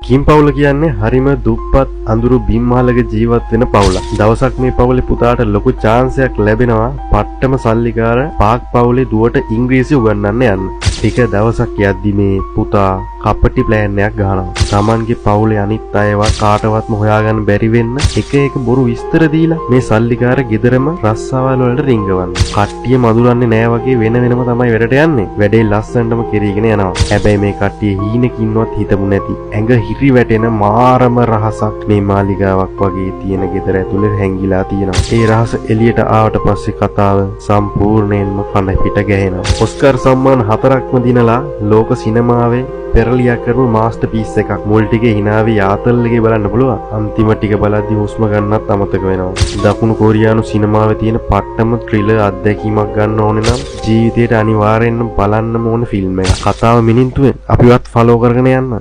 කිම් පවුල කියන්නේ හරිම දුප්පත් අඳුරු බිම්මහලක ජීවත් වෙන පවුලක්. දවසක් මේ පවුලේ පුතාට ලොකු chance එකක් ලැබෙනවා පට්ටම සල්ලිකාර පාක් පවුලේ දුවට ඉංග්‍රීසි උගන්වන්න යන්න. ටික දවසක් යද්දි මේ පුතා කපටි ප්ලෑන් එකක් ගහනවා. Tamanගේ පවුලේ අනිත් අයවත් කාටවත්ම හොයාගන්න බැරි වෙන්න එක බොරු විස්තර දීලා මේ සල්ලිකාර ගෙදරම රස්සාවල් වලට රිංගවන්න. කට්ටිය මදුරන්නේ නෑ වගේ වෙන වෙනම තමයි වැඩට යන්නේ. වැඩේ ලස්සනටම කෙරීගෙන යනවා. හැබැයි මේ කට්ටිය හීනකින්වත් හිතමු නැති ඇඟ හිරි වැටෙන මාරම රහසක් මේ මාලිගාවක් වගේ තියෙන ගෙදර ඇතුලේ හැංගිලා තියෙනවා. ඒ රහස එළියට ආවට පස්සේ කතාව සම්පූර්ණයෙන්ම කන පිට ගැහෙනවා. ඔස්කර් සම්මාන 4ක්ම දිනලා ලෝක සිනමාවේ පෙරලියක් කරපු මාස්ටර් පීස් එකක්. මුල් ටිකේ හිනාවේ යාතල්ලගේ බලන්න පුළුවන්. අන්තිම ටික බලද්දි හුස්ම ගන්නත් අමතක වෙනවා. දකුණු කොරියානු සිනමාවේ තියෙන පට්ටම ත්‍රිලර් අත්දැකීමක් ගන්න ඕනේ නම් ජීවිතේට අනිවාර්යෙන්ම බලන්නම ඕන ෆිල්ම් එකක්. කතාව මිනිත්තුවෙන් අපිවත් ෆලෝ කරගෙන යන්න.